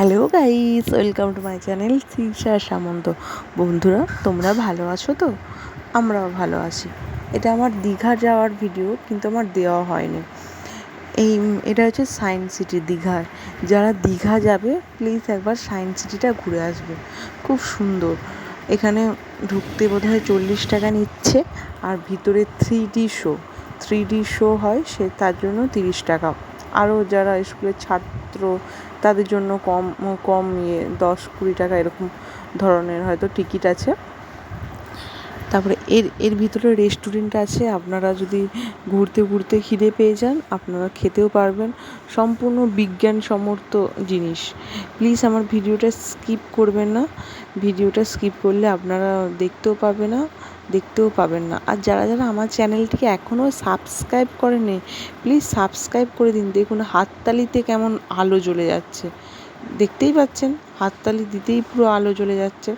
Hello guys, welcome to my channel Trisha Samanta. বন্ধুরা, তোমরা ভালো আছো তো? আমরাও ভালো আছি। এটা আমার দীঘা যাওয়ার ভিডিও, কিন্তু আমার দেওয়া হয়নি। এটা হচ্ছে সায়েন্স সিটি দীঘার। যারা দীঘা যাবে প্লিজ একবার সায়েন্স সিটিটা ঘুরে আসবে, খুব সুন্দর। এখানে ঢুকতে বোধহয় 40 টাকা নিচ্ছে, আর ভিতরে 3D শো হয়, তার জন্য 30 টাকা। আরও যারা স্কুলের ছাত্র তাদের জন্য কম কম 10-20 টাকা এরকম ধরনের হয়তো টিকিট আছে। তারপরে এর ভিতরে রেস্টুরেন্ট আছে। আপনারা যদি ঘুরতে ঘুরতে খিদে পেয়ে যান, আপনারা খেতেও পারবেন। সম্পূর্ণ বিজ্ঞানসম্মত জিনিস। প্লিজ আমার ভিডিওটা স্কিপ করবেন না। ভিডিওটা স্কিপ করলে আপনারা দেখতেও পাবেন না। আর যারা যারা আমার চ্যানেলটিকে এখনও সাবস্ক্রাইব করেনি, প্লিজ সাবস্ক্রাইব করে দিন। দেখুন হাততালিতে কেমন আলো জ্বলে যাচ্ছে, দেখতেই পাচ্ছেন, হাততালি দিতেই পুরো আলো জ্বলে যাচ্ছে।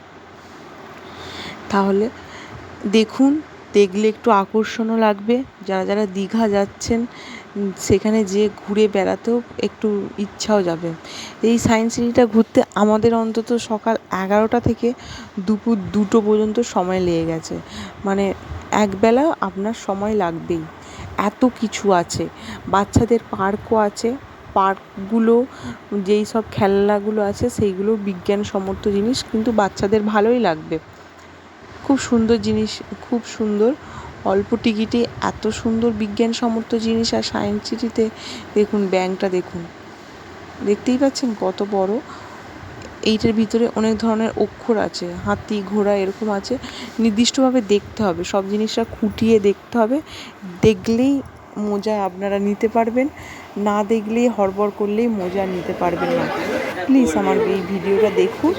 তাহলে দেখুন, দেখলে একটু আকর্ষণও লাগবে। যারা যারা দীঘা যাচ্ছেন সেখানে যেয়ে ঘুরে বেড়াতেও একটু ইচ্ছাও যাবে। এই সায়েন্স সিটিটা ঘুরতে আমাদের অন্তত সকাল 11টা থেকে দুপুর 2টো পর্যন্ত সময় লেগে গেছে। মানে একবেলা আপনার সময় লাগবেই, এত কিছু আছে। বাচ্চাদের পার্কও আছে। পার্কগুলো, যেই সব খেলনাগুলো আছে সেইগুলো বিজ্ঞানসম্মত জিনিস, কিন্তু বাচ্চাদের ভালোই লাগবে। খুব সুন্দর জিনিস, খুব সুন্দর। অল্প টিকিটে এত সুন্দর বিজ্ঞানসম্মত জিনিস। আর সায়েন্স সিটিতে দেখুন ব্যাংকটা, দেখুন, দেখতেই পাচ্ছেন কত বড়। এইটার ভিতরে অনেক ধরনের অক্ষর আছে, হাতি ঘোড়া এরকম আছে। নির্দিষ্টভাবে দেখতে হবে, সব জিনিসটা খুঁটিয়ে দেখতে হবে। দেখলেই মজা আপনারা নিতে পারবেন, না দেখলেই হড়বড় করলেই মজা নিতে পারবেন না। প্লিজ আমার এই ভিডিওটা দেখুন।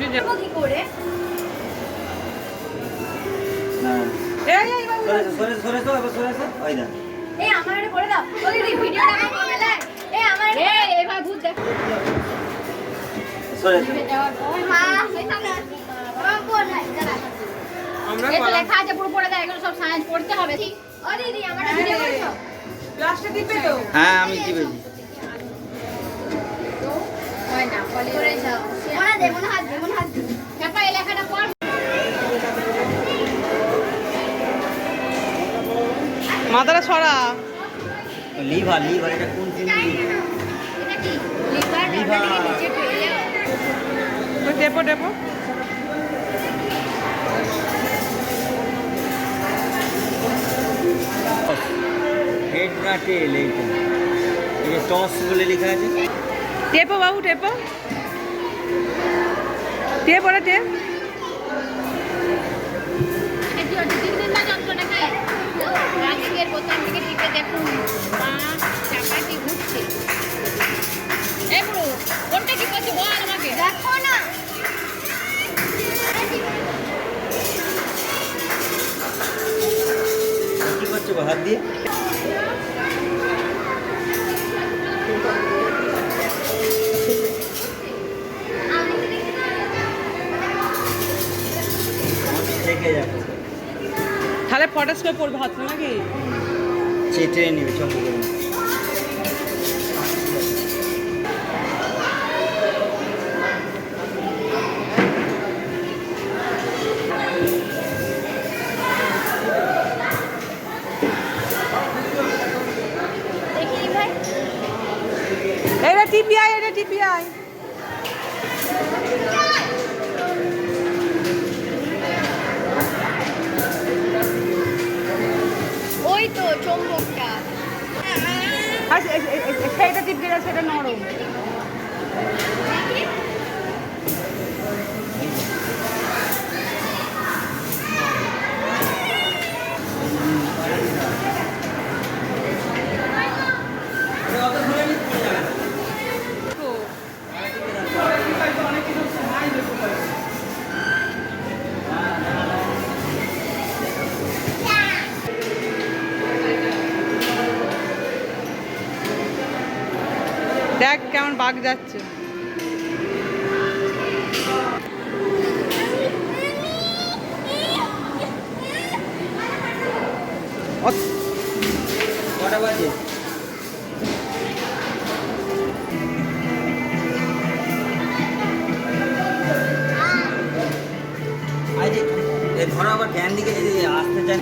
হ্যাঁ আমি টিপেছি। মাথাটা ছড়া। লিভার এটা কোন চিংড়ি? টেপো হেড না টেল? এইটা এই টস বলে লেখা আছে। টেপো বাবু, টেপ ওটা টেপ। কি করছো হাত দিয়ে? তাহলে ফটাস করে পড়বে হাত নাকি চেটে নেবে চম্পু। এটা টিপিআই। ওই তো চম্বকটা। সেইটা টিপে গেছে, সেটা নরম। দেখ কেমন বাঘ যাচ্ছে। কটা বাজে? ধরো আবার ড্যান দিকে যদি আসতে চান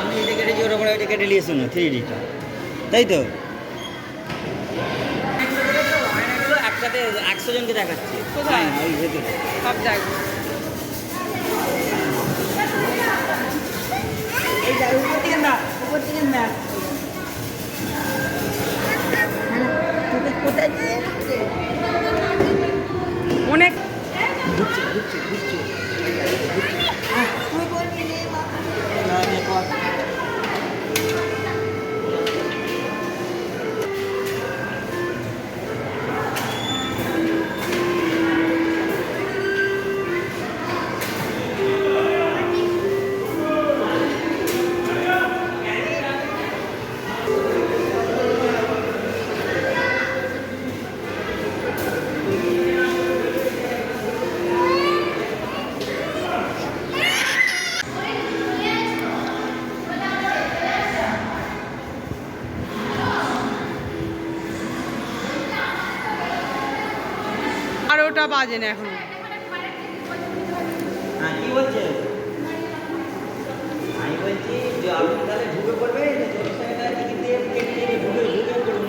আমি এটা কেটেছি ওর ওপরে ওইটা কেটে নিয়েছো না 3Dটা তাই তো একসাথে 100 জনকে দেখাচ্ছে কোথায়? হ্যাঁ, ওই ভেতরে সব জায়গায় এই যা উপর থেকে না উপর থেকে না অনেক আর ওটা বাজে না এখন হ্যাঁ কি বলছে আমি বলছি যে আপনি তাহলে ঢুকে পড়বে চল্লিশ টাকা টিকিট দিয়ে কেটে নিয়ে ঢুকে ঢুকে করুন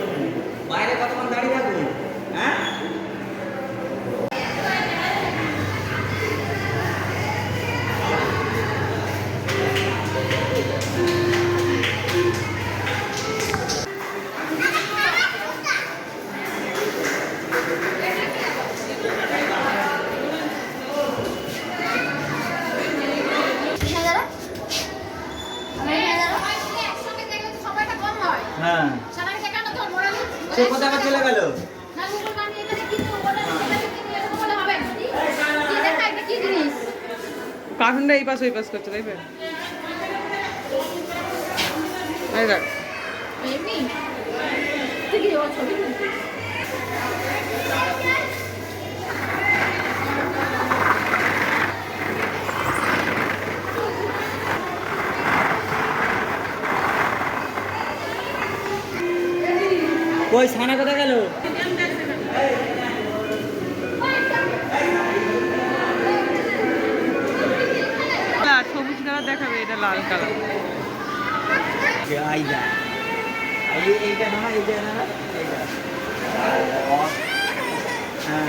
বাইরে কতক্ষণ দাঁড়িয়ে থাকবেন হ্যাঁ হ্যাঁ সে কোথায় আবার চলে গেল কার্টুনটা এই পাশ ওই পাশ করছে তাই তো এই দেখ কই ছানা কোথায় গেল সবুজ কালার দেখাবে এটা লাল কালার আইদা এইটা না এইটা না এইটা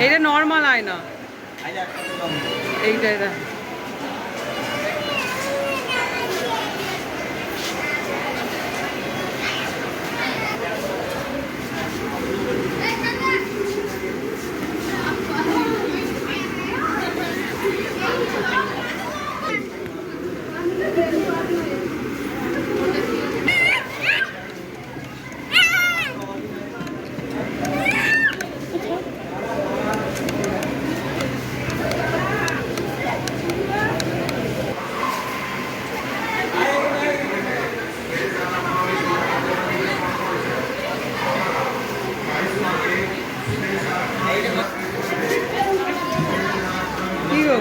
এটা নর্মাল আয়না আইদা এইটা এটা কি গো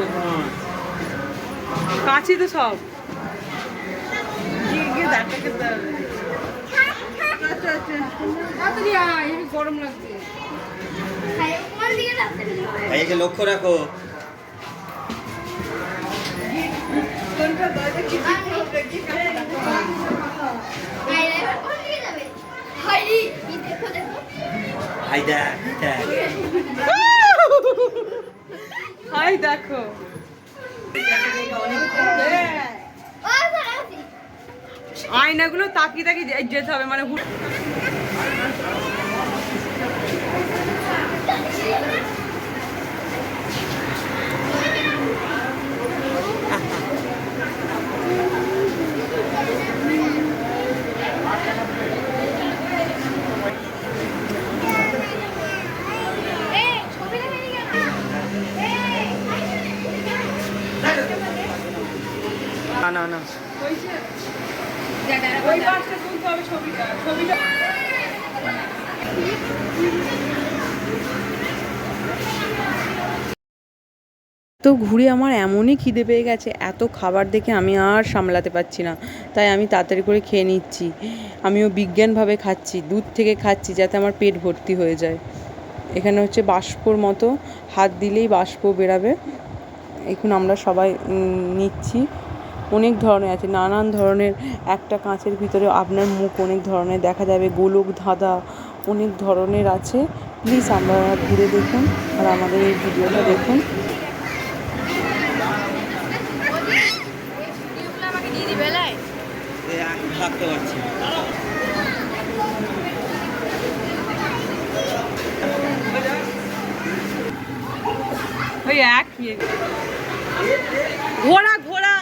কাছি তো সব গরম লাগছে এইকে লক্ষ্য রাখো আইদা হাই দেখো আয়নাগুলো তাকিয়ে তাকিয়ে যেতে হবে মানে না না ওই পাশটা তুলতে হবে ছবিটা তো ঘুরে আমার এমনই খিদে পেয়ে গেছে, এত খাবার দেখে আমি আর সামলাতে পারছি না, তাই আমি তাড়াতাড়ি করে খেয়ে নিচ্ছি। আমিও বিজ্ঞানভাবে খাচ্ছি, দুধ থেকে খাচ্ছি যাতে আমার পেট ভর্তি হয়ে যায়। এখানে হচ্ছে বাষ্পর মতো, হাত দিলেই বাষ্প বেরাবে। এখন আমরা সবাই নিচ্ছি। অনেক ধরনের আছে, নানান ধরনের। একটা কাঁচের ভিতরে আপনার মুখ অনেক ধরনের দেখা যাবে, গোলক ধাঁধা অনেক ধরনের আছে। প্লিজ আপনারা ঘুরে দেখুন আর আমাদের এই ভিডিওটা দেখুন। আমাকে দিয়ে দিবে লাই আমি থাকতে পারছি না। ওই এক ঘোড়া ঘোড়া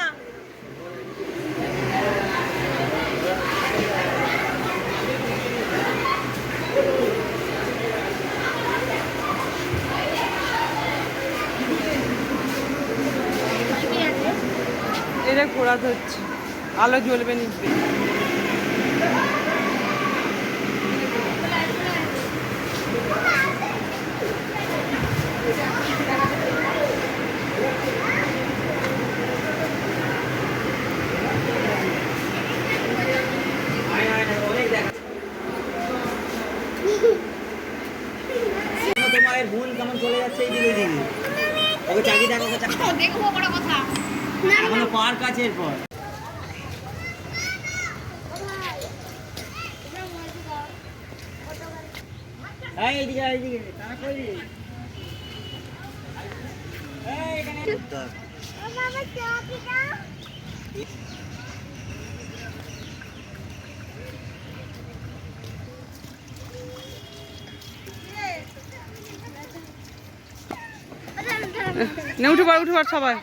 এটা ঘোড়া ধরছে, আলো জ্বলবে নিচে। তোমার বোন কেমন চলে যাচ্ছে এই দিকে দিকে, ওকে চাকরি দেখো, ওকে দেখবো বড় কথা এখনো পার্ক আছে এরপর। এইদিকে এইদিকে তারা কই এখানে না, উঠে পড় উঠে পড়, সবাই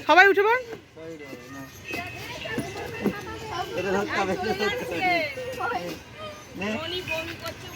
সবাই উঠে পড়। এটা ধরতে হবে, বমি করছে